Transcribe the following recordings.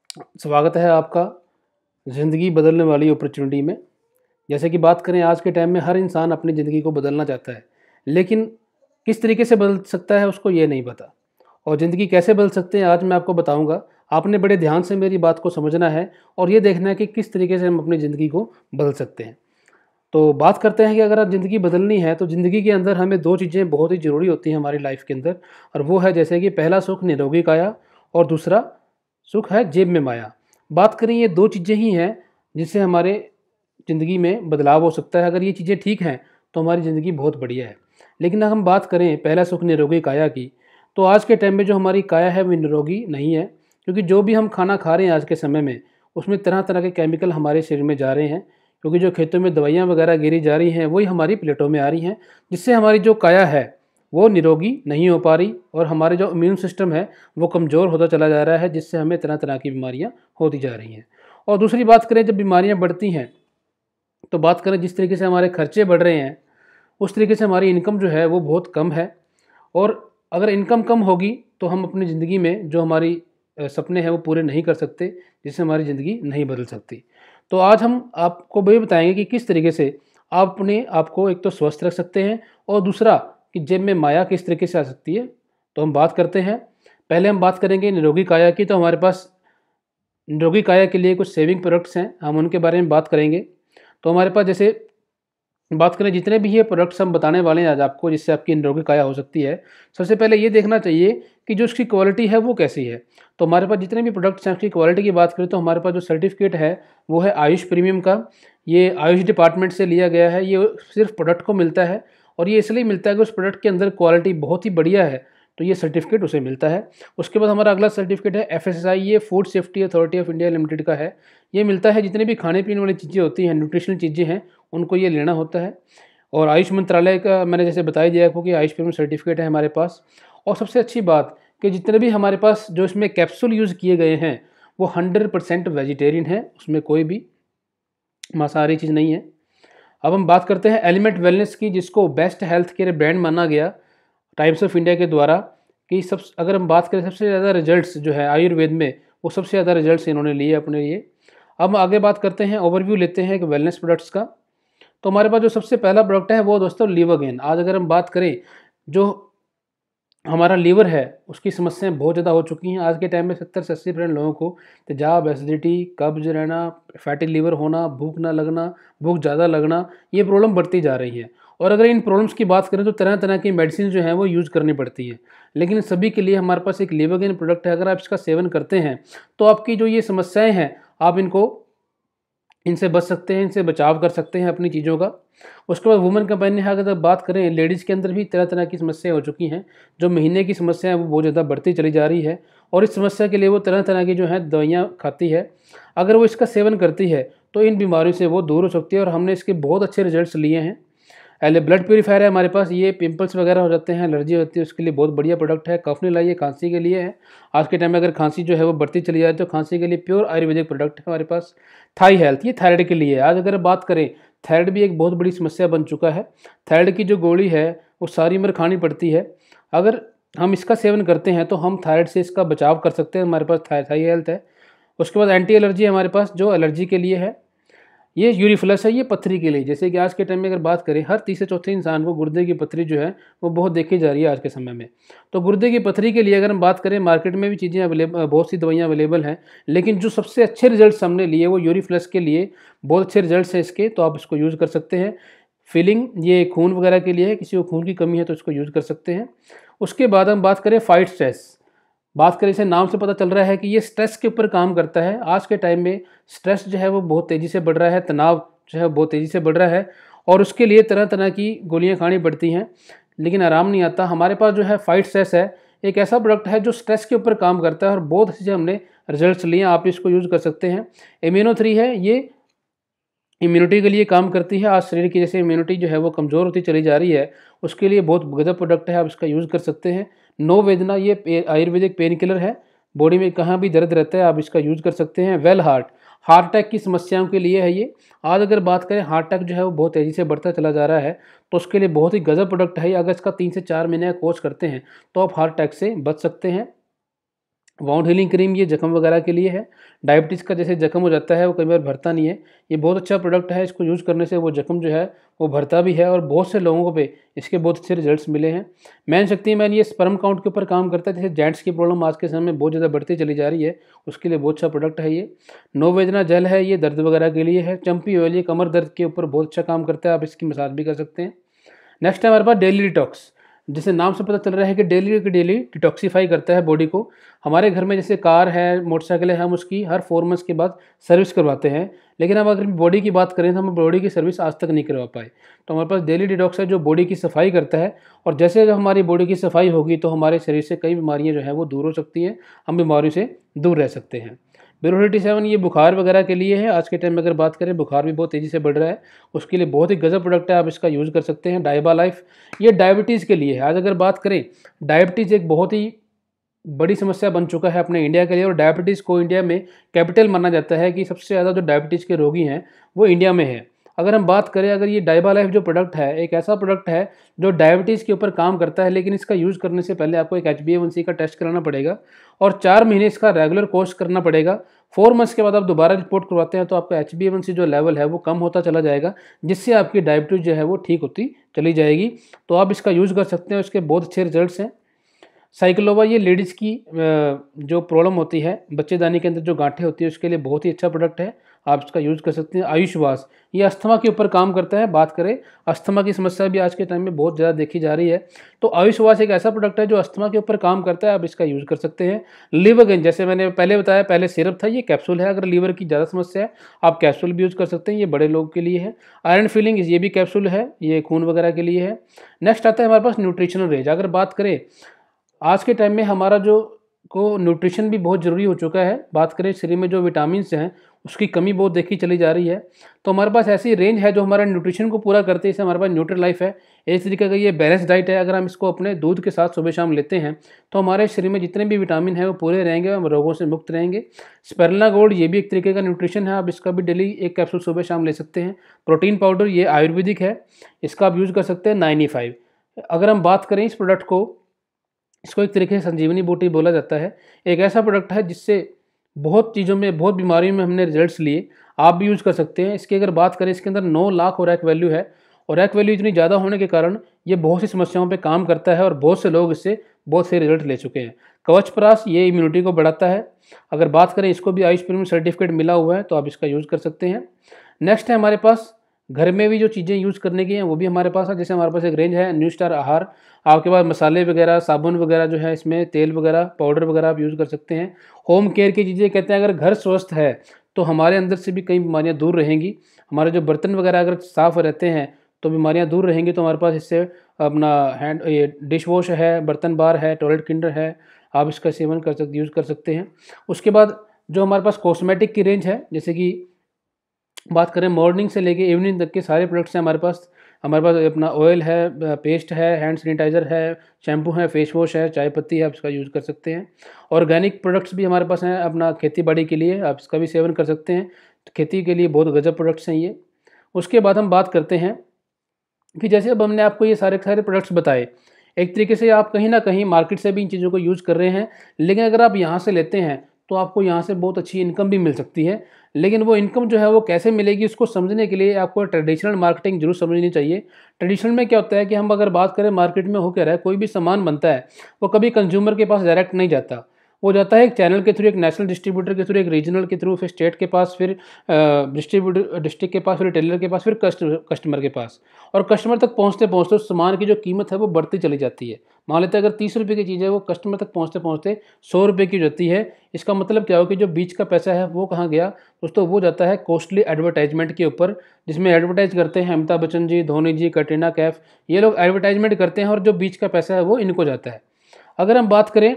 स्वागत है आपका ज़िंदगी बदलने वाली अपॉर्चुनिटी में। जैसे कि बात करें आज के टाइम में हर इंसान अपनी ज़िंदगी को बदलना चाहता है, लेकिन किस तरीके से बदल सकता है उसको ये नहीं पता। और ज़िंदगी कैसे बदल सकते हैं आज मैं आपको बताऊँगा। आपने बड़े ध्यान से मेरी बात को समझना है और ये देखना है कि किस तरीके से हम अपनी ज़िंदगी को बदल सकते हैं। तो बात करते हैं कि अगर आप ज़िंदगी बदलनी है तो ज़िंदगी के अंदर हमें 2 चीज़ें बहुत ही ज़रूरी होती हैं हमारी लाइफ़ के अंदर, और वो है जैसे कि पहला सुख निरोगी काया और दूसरा सुख है जेब में माया। बात करें ये 2 चीज़ें ही हैं जिससे हमारे ज़िंदगी में बदलाव हो सकता है। अगर ये चीज़ें ठीक हैं तो हमारी ज़िंदगी बहुत बढ़िया है। लेकिन अगर हम बात करें पहला सुख निरोगी काया की, तो आज के टाइम में जो हमारी काया है वो निरोगी नहीं है, क्योंकि जो भी हम खाना खा रहे हैं आज के समय में उसमें तरह-तरह के केमिकल हमारे शरीर में जा रहे हैं। क्योंकि जो खेतों में दवाइयाँ वगैरह गिरी जा रही हैं वही हमारी प्लेटों में आ रही हैं, जिससे हमारी जो काया है वो निरोगी नहीं हो पा रही और हमारे जो इम्यून सिस्टम है वो कमज़ोर होता चला जा रहा है, जिससे हमें तरह-तरह की बीमारियाँ होती जा रही हैं। और दूसरी बात करें, जब बीमारियाँ बढ़ती हैं तो बात करें जिस तरीके से हमारे खर्चे बढ़ रहे हैं, उस तरीके से हमारी इनकम जो है वो बहुत कम है। और अगर इनकम कम होगी तो हम अपनी ज़िंदगी में जो हमारी सपने हैं वो पूरे नहीं कर सकते, जिससे हमारी ज़िंदगी नहीं बदल सकती। तो आज हम आपको वही बताएँगे कि किस तरीके से आप अपने आप को एक तो स्वस्थ रख सकते हैं और दूसरा कि जेब में माया किस तरीके से आ सकती है। तो हम बात करते हैं। पहले हम बात करेंगे निरोगी काया की। तो हमारे पास निरोगी काया के लिए कुछ सेविंग प्रोडक्ट्स हैं, हम उनके बारे में बात करेंगे। तो हमारे पास जैसे बात करें जितने भी ये प्रोडक्ट्स हम बताने वाले हैं आज आपको, जिससे आपकी निरोगी काया हो सकती है, सबसे पहले ये देखना चाहिए कि जो इसकी क्वालिटी है वो कैसी है। तो हमारे पास जितने भी प्रोडक्ट्स हैं उसकी क्वालिटी की बात करें तो हमारे पास जो सर्टिफिकेट है वो है आयुष प्रीमियम का। ये आयुष डिपार्टमेंट से लिया गया है। ये सिर्फ प्रोडक्ट को मिलता है और ये इसलिए मिलता है कि उस प्रोडक्ट के अंदर क्वालिटी बहुत ही बढ़िया है, तो ये सर्टिफिकेट उसे मिलता है। उसके बाद हमारा अगला सर्टिफिकेट है एफएसएसआई, ये food safety authority of India limited का है। ये मिलता है जितने भी खाने पीने वाली चीज़ें होती हैं, न्यूट्रिशनल चीज़ें हैं, उनको ये लेना होता है। और आयुष मंत्रालय का मैंने जैसे बता ही दिया आपको कि आयुष प्रीमियम सर्टिफिकेट है हमारे पास। और सबसे अच्छी बात कि जितने भी हमारे पास जो इसमें कैप्सूल यूज़ किए गए हैं वो 100% वेजिटेरियन है, उसमें कोई भी मांसाहारी चीज़ नहीं है। अब हम बात करते हैं एलिमेंट वेलनेस की, जिसको बेस्ट हेल्थ केयर ब्रांड माना गया टाइम्स ऑफ इंडिया के द्वारा। कि सब अगर हम बात करें सबसे ज़्यादा रिजल्ट्स जो है आयुर्वेद में, वो सबसे ज़्यादा रिजल्ट्स इन्होंने लिए अपने लिए। अब आगे बात करते हैं, ओवरव्यू लेते हैं कि वेलनेस प्रोडक्ट्स का। तो हमारे पास जो सबसे पहला प्रोडक्ट है वो दोस्तों लिवरगेन। आज अगर हम बात करें, जो हमारा लीवर है उसकी समस्याएं बहुत ज़्यादा हो चुकी हैं। आज के टाइम में 70 से 80% लोगों को तेजाब, एसिडिटी, कब्ज रहना, फैटी लीवर होना, भूख ना लगना, भूख ज़्यादा लगना, ये प्रॉब्लम बढ़ती जा रही है। और अगर इन प्रॉब्लम्स की बात करें तो तरह तरह की मेडिसिन जो है वो यूज़ करनी पड़ती है। लेकिन सभी के लिए हमारे पास एक लिवरगेन प्रोडक्ट है। अगर आप इसका सेवन करते हैं तो आपकी जो ये समस्याएं हैं, आप इनसे बच सकते हैं, इनसे बचाव कर सकते हैं अपनी चीज़ों का। उसके बाद वुमेन कंपेनियन है, अगर बात करें लेडीज़ के अंदर भी तरह तरह की समस्याएं हो चुकी हैं। जो महीने की समस्या है वो बहुत ज़्यादा बढ़ती चली जा रही है और इस समस्या के लिए वो तरह तरह की जो है दवाइयाँ खाती है। अगर वो इसका सेवन करती है तो इन बीमारियों से वो दूर हो सकती है और हमने इसके बहुत अच्छे रिजल्ट्स लिए हैं। पहले ब्लड प्यूरीफायर है हमारे पास। ये पिंपल्स वगैरह हो जाते हैं, एलर्जी होती है, उसके लिए बहुत बढ़िया प्रोडक्ट है। कफनील ये खांसी के लिए है। आज के टाइम में अगर खांसी जो है वो बढ़ती चली जाए तो खांसी के लिए प्योर आयुर्वेदिक प्रोडक्ट है हमारे पास। थाई हेल्थ, ये थायराइड के लिए है। आज अगर बात करें, थायराइड भी एक बहुत बड़ी समस्या बन चुका है। थायराइड की जो गोली है वो सारी उम्र खानी पड़ती है। अगर हम इसका सेवन करते हैं तो हम थायराइड से इसका बचाव कर सकते हैं। हमारे पास थाई हेल्थ है। उसके बाद एंटी एलर्जी है हमारे पास, जो एलर्जी के लिए है। ये यूरिफ्लस है, ये पथरी के लिए। जैसे कि आज के टाइम में अगर बात करें, हर तीसरे चौथे इंसान को गुर्दे की पथरी जो है वो बहुत देखी जा रही है आज के समय में। तो गुर्दे की पथरी के लिए अगर हम बात करें, मार्केट में भी चीज़ें अवेलेबल, बहुत सी दवाइयाँ अवेलेबल हैं, लेकिन जो सबसे अच्छे रिजल्ट्स हमने लिए वो यूरिफ्लस के लिए बहुत अच्छे रिजल्ट्स हैं इसके, तो आप इसको यूज़ कर सकते हैं। फिलिंग, ये खून वगैरह के लिए है, किसी को खून की कमी है तो इसको यूज़ कर सकते हैं। उसके बाद हम बात करें फाइट स्ट्रेस। बात करें, इसे नाम से पता चल रहा है कि ये स्ट्रेस के ऊपर काम करता है। आज के टाइम में स्ट्रेस जो है वो बहुत तेज़ी से बढ़ रहा है, तनाव जो है बहुत तेज़ी से बढ़ रहा है और उसके लिए तरह तरह की गोलियां खानी पड़ती हैं, लेकिन आराम नहीं आता। हमारे पास जो है फाइट स्ट्रेस है, एक ऐसा प्रोडक्ट है जो स्ट्रेस के ऊपर काम करता है और बहुत अच्छे हमने रिजल्ट्स लिए। आप इसको यूज़ कर सकते हैं। इम्यूनो 3 है, ये इम्यूनिटी के लिए काम करती है। आज शरीर की जैसे इम्यूनिटी जो है वो कमज़ोर होती चली जा रही है, उसके लिए बहुत गजब प्रोडक्ट है, आप इसका यूज़ कर सकते हैं। नो वेदना, ये आयुर्वेदिक पेन किलर है। बॉडी में कहाँ भी दर्द रहता है आप इसका यूज़ कर सकते हैं। वेल हार्ट, हार्ट अटैक की समस्याओं के लिए है ये। आज अगर बात करें, हार्ट अटैक जो है वो बहुत तेज़ी से बढ़ता चला जा रहा है, तो उसके लिए बहुत ही गजब प्रोडक्ट है। अगर इसका 3 से 4 महीने का कोर्स करते हैं तो आप हार्ट अटैक से बच सकते हैं। वाउंड हीलिंग क्रीम ये जख्म वगैरह के लिए है। डायबिटीज़ का जैसे जख्म हो जाता है वो कई बार भरता नहीं है, ये बहुत अच्छा प्रोडक्ट है। इसको यूज़ करने से वो जख्म जो है वो भरता भी है और बहुत से लोगों को पे इसके बहुत अच्छे रिजल्ट्स मिले हैं। मैन शक्ति मैन ये स्पर्म काउंट के ऊपर काम करता है। जैसे जेंट्स की प्रॉब्लम आज के समय में बहुत ज़्यादा बढ़ती चली जा रही है, उसके लिए बहुत अच्छा प्रोडक्ट है ये। नोवेजना जेल है, ये दर्द वगैरह के लिए है। चंपी ऑयल ये कमर दर्द के ऊपर बहुत अच्छा काम करता है, आप इसकी मसाज भी कर सकते हैं। नेक्स्ट है हमारे पास डेली डिटॉक्स, जिसे नाम से पता चल रहा है कि डेली डिटॉक्सीफाई करता है बॉडी को। हमारे घर में जैसे कार है, मोटरसाइकिल है, हम उसकी हर 4 मंथ्स के बाद सर्विस करवाते हैं, लेकिन अब अगर बॉडी की बात करें तो हम बॉडी की सर्विस आज तक नहीं करवा पाए। तो हमारे पास डेली डिटॉक्स है जो बॉडी की सफाई करता है, और जैसे जब हमारी बॉडी की सफाई होगी तो हमारे शरीर से कई बीमारियाँ जो हैं वो दूर हो सकती हैं, हम बीमारियों से दूर रह सकते हैं। बेरोलिटी 7 ये बुखार वगैरह के लिए है। आज के टाइम में अगर बात करें, बुखार भी बहुत तेज़ी से बढ़ रहा है, उसके लिए बहुत ही गजब प्रोडक्ट है, आप इसका यूज़ कर सकते हैं। डाइबा लाइफ ये डायबिटीज़ के लिए है। आज अगर बात करें, डायबिटीज़ एक बहुत ही बड़ी समस्या बन चुका है अपने इंडिया के लिए, और डायबिटीज़ को इंडिया में कैपिटल माना जाता है कि सबसे ज़्यादा जो डायबिटीज़ के रोगी हैं वो इंडिया में है। अगर हम बात करें, अगर ये डाइबा लाइफ जो प्रोडक्ट है, एक ऐसा प्रोडक्ट है जो डायबिटीज़ के ऊपर काम करता है, लेकिन इसका यूज़ करने से पहले आपको एक HbA1c का टेस्ट कराना पड़ेगा और 4 महीने इसका रेगुलर कोर्स करना पड़ेगा। 4 मंथ्स के बाद आप दोबारा रिपोर्ट करवाते हैं तो आपका HbA1c जो लेवल है वो कम होता चला जाएगा, जिससे आपकी डायबिटीज़ जो है वो ठीक होती चली जाएगी। तो आप इसका यूज़ कर सकते हैं, उसके बहुत अच्छे रिजल्ट्स हैं। साइक्लोवा ये लेडीज़ की जो प्रॉब्लम होती है, बच्चेदानी के अंदर जो गांठें होती है, उसके लिए बहुत ही अच्छा प्रोडक्ट है, आप इसका यूज़ कर सकते हैं। आयुष्वास ये अस्थमा के ऊपर काम करता है। बात करें, अस्थमा की समस्या भी आज के टाइम में बहुत ज़्यादा देखी जा रही है, तो आयुष्वास एक ऐसा प्रोडक्ट है जो अस्थमा के ऊपर काम करता है, आप इसका यूज़ कर सकते हैं। लिवरगेन जैसे मैंने पहले बताया, पहले सिरप था, ये कैप्सूल है। अगर लीवर की ज़्यादा समस्या है आप कैप्सूल भी यूज़ कर सकते हैं, ये बड़े लोगों के लिए है। आयरन फिलिंग ये भी कैप्सूल है, ये खून वगैरह के लिए है। नेक्स्ट आता है हमारे पास न्यूट्रिशनल रेंज। अगर बात करें, आज के टाइम में हमारा जो को न्यूट्रिशन भी बहुत ज़रूरी हो चुका है। बात करें, शरीर में जो विटामिन्स हैं उसकी कमी बहुत देखी चली जा रही है, तो हमारे पास ऐसी रेंज है जो हमारा न्यूट्रिशन को पूरा करते हैं। जैसे हमारे पास न्यूट्री लाइफ है, एक तरीके का ये बैलेंस डाइट है। अगर हम इसको अपने दूध के साथ सुबह शाम लेते हैं तो हमारे शरीर में जितने भी विटामिन हैं वो पूरे रहेंगे, हम रोगों से मुक्त रहेंगे। स्पेरुलिना गोल्ड ये भी एक तरीके का न्यूट्रिशन है, आप इसका भी डेली एक कैप्सूल सुबह शाम ले सकते हैं। प्रोटीन पाउडर ये आयुर्वेदिक है, इसका आप यूज़ कर सकते हैं 95। अगर हम बात करें इस प्रोडक्ट को, इसको एक तरीके से संजीवनी बूटी बोला जाता है। एक ऐसा प्रोडक्ट है जिससे बहुत चीज़ों में, बहुत बीमारियों में हमने रिजल्ट्स लिए, आप भी यूज़ कर सकते हैं। इसकी अगर बात करें, इसके अंदर 9 लाख ओरैक वैल्यू है, और ओरैक वैल्यू इतनी ज़्यादा होने के कारण ये बहुत सी समस्याओं पे काम करता है और बहुत से लोग इससे बहुत से रिजल्ट ले चुके हैं। कवचप्राश ये इम्यूनिटी को बढ़ाता है। अगर बात करें, इसको भी आयुष प्रीमियम सर्टिफिकेट मिला हुआ है, तो आप इसका यूज़ कर सकते हैं। नेक्स्ट है हमारे पास घर में भी जो चीज़ें यूज़ करने की हैं वो भी हमारे पास है। जैसे हमारे पास एक रेंज है न्यू स्टार आहार, आपके पास मसाले वगैरह, साबुन वगैरह जो है, इसमें तेल वगैरह, पाउडर वगैरह आप यूज़ कर सकते हैं। होम केयर की चीज़ें, कहते हैं अगर घर स्वस्थ है तो हमारे अंदर से भी कई बीमारियाँ दूर रहेंगी। हमारे जो बर्तन वगैरह अगर साफ़ रहते हैं तो बीमारियाँ दूर रहेंगी। तो हमारे पास इससे अपना ये डिश वॉश है, बर्तन बार है, टॉयलेट क्लीनर है, आप इसका सेवन कर सकते, यूज़ कर सकते हैं। उसके बाद जो हमारे पास कॉस्मेटिक की रेंज है, जैसे कि बात करें मॉर्निंग से लेके इवनिंग तक के सारे प्रोडक्ट्स हैं हमारे पास। हमारे पास अपना ऑयल है, पेस्ट है, हैंड सैनिटाइज़र है, शैम्पू है, फेस वॉश है, चाय पत्ती है, आप इसका यूज़ कर सकते हैं। ऑर्गेनिक प्रोडक्ट्स भी हमारे पास हैं अपना खेती बाड़ी के लिए, आप इसका भी सेवन कर सकते हैं। तो खेती के लिए बहुत गजब प्रोडक्ट्स हैं ये। उसके बाद हम बात करते हैं कि जैसे अब हमने आपको ये सारे सारे प्रोडक्ट्स बताए, एक तरीके से आप कहीं ना कहीं मार्केट से भी इन चीज़ों को यूज़ कर रहे हैं, लेकिन अगर आप यहाँ से लेते हैं तो आपको यहाँ से बहुत अच्छी इनकम भी मिल सकती है। लेकिन वो इनकम जो है वो कैसे मिलेगी, उसको समझने के लिए आपको ट्रेडिशनल मार्केटिंग जरूर समझनी चाहिए। ट्रेडिशनल में क्या होता है कि हम अगर बात करें, मार्केट में हो क्या रहा है, कोई भी सामान बनता है वो कभी कंज्यूमर के पास डायरेक्ट नहीं जाता, वो जाता है एक चैनल के थ्रू, एक नेशनल डिस्ट्रीब्यूटर के थ्रू, एक रीजनल के थ्रू, फिर स्टेट के पास, फिर डिस्ट्रिक्ट के पास, फिर टेलर के पास, फिर कस्टमर के पास। और कस्टमर तक पहुँचते पहुँचते उस सामान की जो कीमत है वो बढ़ती चली जाती है। मान लेते हैं अगर 30 रुपये की चीज़ है, वो कस्टमर तक पहुँचते पहुँचते 100 रुपये की हो जाती है। इसका मतलब क्या हो कि जो बीच का पैसा है वो कहाँ गया दोस्तों, वो जाता है कॉस्टली एडवर्टाइजमेंट के ऊपर, जिसमें एडवर्टाइज करते हैं अमिताभ बच्चन जी, धोनी जी, कटरीना कैफ, ये लोग एडवर्टाइजमेंट करते हैं और जो बीच का पैसा है वो इनको जाता है। अगर हम बात करें,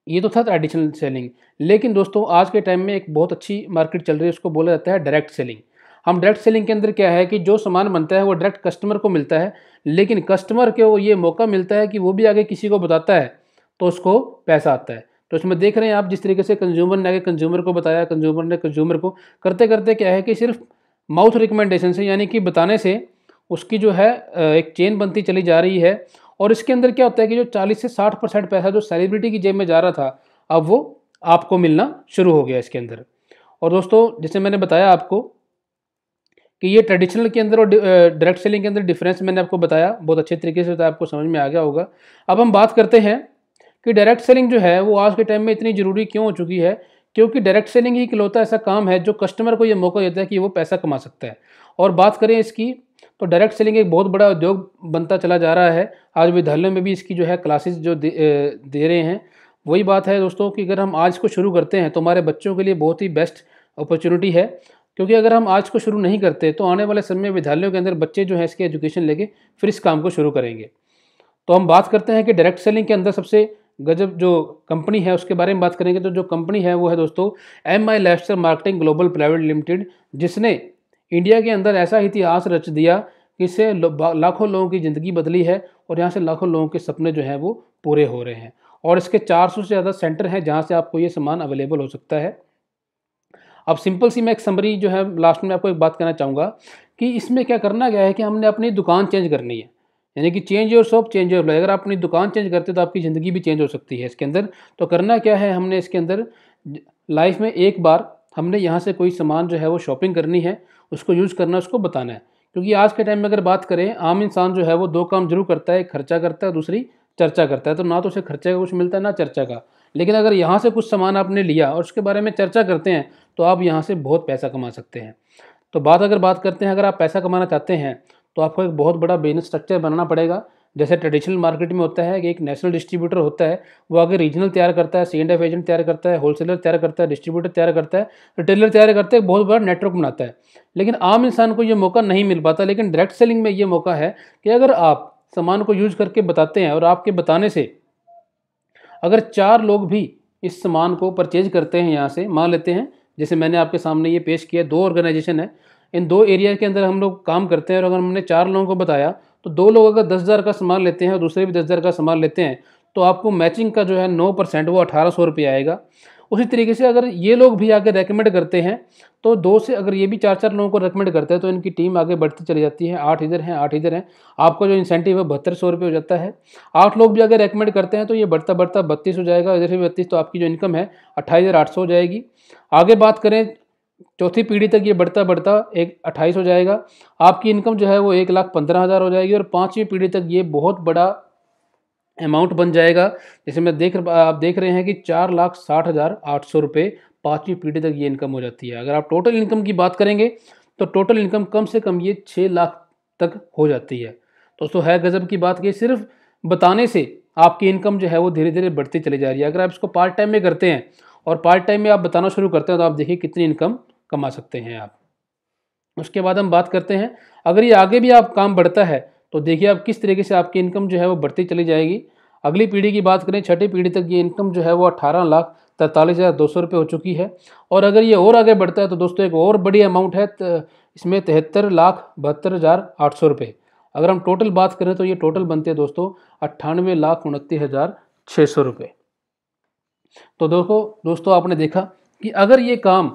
ये तो था ट्रेडिशनल सेलिंग, लेकिन दोस्तों आज के टाइम में एक बहुत अच्छी मार्केट चल रही है, उसको बोला जाता है डायरेक्ट सेलिंग। हम डायरेक्ट सेलिंग के अंदर क्या है कि जो सामान बनता है वो डायरेक्ट कस्टमर को मिलता है, लेकिन कस्टमर को ये मौका मिलता है कि वो भी आगे किसी को बताता है तो उसको पैसा आता है। तो इसमें देख रहे हैं आप, जिस तरीके से कंज्यूमर ने आगे कंज्यूमर को बताया, कंज्यूमर ने कंज्यूमर को, करते करते क्या है कि सिर्फ माउथ रिकमेंडेशन से, यानी कि बताने से उसकी जो है एक चेन बनती चली जा रही है। और इसके अंदर क्या होता है कि जो 40 से 60% पैसा जो सेलिब्रिटी की जेब में जा रहा था, अब वो आपको मिलना शुरू हो गया इसके अंदर। और दोस्तों जैसे मैंने बताया आपको कि ये ट्रेडिशनल के अंदर और डायरेक्ट सेलिंग के अंदर डिफरेंस मैंने आपको बताया, बहुत अच्छे तरीके से, तो आपको समझ में आ गया होगा। अब हम बात करते हैं कि डायरेक्ट सेलिंग जो है वो आज के टाइम में इतनी ज़रूरी क्यों हो चुकी है, क्योंकि डायरेक्ट सेलिंग ही इकलौता ऐसा काम है जो कस्टमर को ये मौका देता है कि वो पैसा कमा सकता है। और बात करें इसकी, तो डायरेक्ट सेलिंग एक बहुत बड़ा उद्योग बनता चला जा रहा है। आज विद्यालयों में भी इसकी जो है क्लासेस जो दे रहे हैं। वही बात है दोस्तों कि अगर हम आज को शुरू करते हैं तो हमारे बच्चों के लिए बहुत ही बेस्ट अपॉर्चुनिटी है, क्योंकि अगर हम आज को शुरू नहीं करते तो आने वाले समय में विद्यालयों के अंदर बच्चे जो है इसके एजुकेशन लेके फिर इस काम को शुरू करेंगे। तो हम बात करते हैं कि डायरेक्ट सेलिंग के अंदर सबसे गजब जो कंपनी है उसके बारे में बात करेंगे। तो जो कंपनी है वो है दोस्तों MI lifestyle marketing global private limited, जिसने इंडिया के अंदर ऐसा इतिहास रच दिया कि इससे लाखों लोगों की ज़िंदगी बदली है और यहाँ से लाखों लोगों के सपने जो हैं वो पूरे हो रहे हैं। और इसके 400 से ज़्यादा सेंटर हैं जहाँ से आपको ये सामान अवेलेबल हो सकता है। अब सिंपल सी मैं एक समरी जो है लास्ट में आपको एक बात कहना चाहूँगा कि इसमें क्या करना क्या है कि हमने अपनी दुकान चेंज करनी है, यानी कि change your shop change your life. अगर आप अपनी दुकान चेंज करते हो तो आपकी ज़िंदगी भी चेंज हो सकती है इसके अंदर। तो करना क्या है, हमने इसके अंदर लाइफ में एक बार हमने यहाँ से कोई सामान जो है वो शॉपिंग करनी है, उसको यूज़ करना, उसको बताना है। क्योंकि आज के टाइम में अगर बात करें, आम इंसान जो है वो दो काम जरूर करता है, एक खर्चा करता है, दूसरी चर्चा करता है। तो ना तो उसे खर्चे का कुछ मिलता है ना चर्चा का। लेकिन अगर यहाँ से कुछ सामान आपने लिया और उसके बारे में चर्चा करते हैं तो आप यहाँ से बहुत पैसा कमा सकते हैं। तो अगर बात करते हैं, अगर आप पैसा कमाना चाहते हैं तो आपको एक बहुत बड़ा बिजनेस स्ट्रक्चर बनाना पड़ेगा। जैसे ट्रेडिशनल मार्केट में होता है कि एक नेशनल डिस्ट्रीब्यूटर होता है, वो आगे रीजनल तैयार करता है, C&F एजेंट तैयार करता है, होलसेलर तैयार करता है, डिस्ट्रीब्यूटर तैयार करता है, रिटेलर तैयार करता है, एक बहुत बड़ा नेटवर्क बनाता है। लेकिन आम इंसान को ये मौका नहीं मिल पाता। लेकिन डायरेक्ट सेलिंग में ये मौका है कि अगर आप सामान को यूज करके बताते हैं और आपके बताने से अगर 4 लोग भी इस सामान को परचेज करते हैं, यहाँ से मान लेते हैं जैसे मैंने आपके सामने ये पेश किया, 2 ऑर्गेनाइजेशन है, इन 2 एरिया के अंदर हम लोग काम करते हैं और अगर हमने 4 लोगों को बताया तो 2 लोग अगर 10,000 का सामान लेते हैं और दूसरे भी 10,000 का सामान लेते हैं तो आपको मैचिंग का जो है 9% वो 1800 रुपये आएगा। उसी तरीके से अगर ये लोग भी आगे रेकमेंड करते हैं तो 2 से अगर ये भी 4-4 लोगों को रेकमेंड करते हैं तो इनकी टीम आगे बढ़ती चली जाती है। 8 इधर हैं, 8 इधर हैं, आपका जो इंसेंटिव है 7200 रुपये हो जाता है। 8 लोग भी अगर रेकमेंड करते हैं तो ये बढ़ता बढ़ता 32 हो जाएगा, इधर से 32, तो आपकी जो इनकम है 28,800 हो जाएगी। आगे बात करें चौथी पीढ़ी तक ये बढ़ता बढ़ता 28 हो जाएगा, आपकी इनकम जो है वो 1,15,000 हो जाएगी। और 5वीं पीढ़ी तक ये बहुत बड़ा अमाउंट बन जाएगा। जैसे आप देख रहे हैं कि 4,60,800 रुपये 5वीं पीढ़ी तक ये इनकम हो जाती है। अगर आप टोटल इनकम की बात करेंगे तो टोटल इनकम कम से कम ये 6 लाख तक हो जाती है। दोस्तों है गजब की बात कि सिर्फ बताने से आपकी इनकम जो है वो धीरे धीरे बढ़ती चली जा रही है। अगर आप इसको पार्ट टाइम में करते हैं और पार्ट टाइम में आप बताना शुरू करते हैं तो आप देखिए कितनी इनकम कमा सकते हैं आप। उसके बाद हम बात करते हैं, अगर ये आगे भी आप काम बढ़ता है तो देखिए आप किस तरीके से आपकी इनकम जो है वो बढ़ती चली जाएगी। अगली पीढ़ी की बात करें, 6ठी पीढ़ी तक ये इनकम जो है वो 18,43,200 रुपये हो चुकी है। और अगर ये और आगे बढ़ता है तो दोस्तों एक और बड़ी अमाउंट है, इसमें 73,72,800 रुपये। अगर हम टोटल बात करें तो ये टोटल बनते हैं दोस्तों 98,29,600 रुपये। तो दोस्तों आपने देखा कि अगर ये काम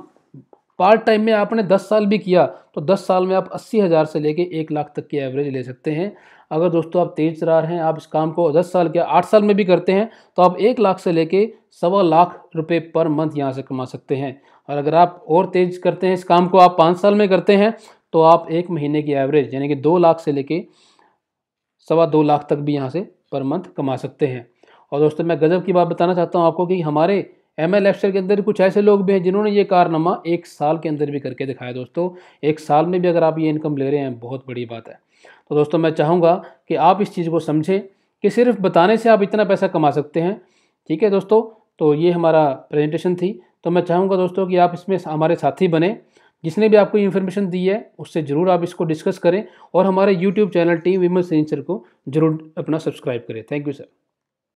पार्ट टाइम में आपने 10 साल भी किया तो 10 साल में आप 80,000 से लेके 1 लाख तक की एवरेज ले सकते हैं। अगर दोस्तों आप तेज तर्रार हैं, आप इस काम को 10 साल के 8 साल में भी करते हैं तो आप 1 लाख से लेके 1.25 लाख रुपए पर मंथ यहाँ से कमा सकते हैं। और अगर आप और तेज करते हैं इस काम को, आप 5 साल में करते हैं तो आप 1 महीने की एवरेज यानी कि 2 लाख से लेके 2.25 लाख तक भी यहाँ से पर मंथ कमा सकते हैं। और दोस्तों मैं गजब की बात बताना चाहता हूँ आपको कि हमारे MI लाइफस्टाइल के अंदर कुछ ऐसे लोग भी हैं जिन्होंने ये कारनामा 1 साल के अंदर भी करके दिखाया। दोस्तों 1 साल में भी अगर आप ये इनकम ले रहे हैं, बहुत बड़ी बात है। तो दोस्तों मैं चाहूँगा कि आप इस चीज़ को समझें कि सिर्फ बताने से आप इतना पैसा कमा सकते हैं। ठीक है दोस्तों, तो ये हमारा प्रेजेंटेशन थी। तो मैं चाहूँगा दोस्तों कि आप इसमें हमारे साथी बने। जिसने भी आपको इन्फॉर्मेशन दी है उससे ज़रूर आप इसको डिस्कस करें और हमारे YouTube चैनल टीम विमल सैनिसर को जरूर अपना सब्सक्राइब करें। Thank you sir.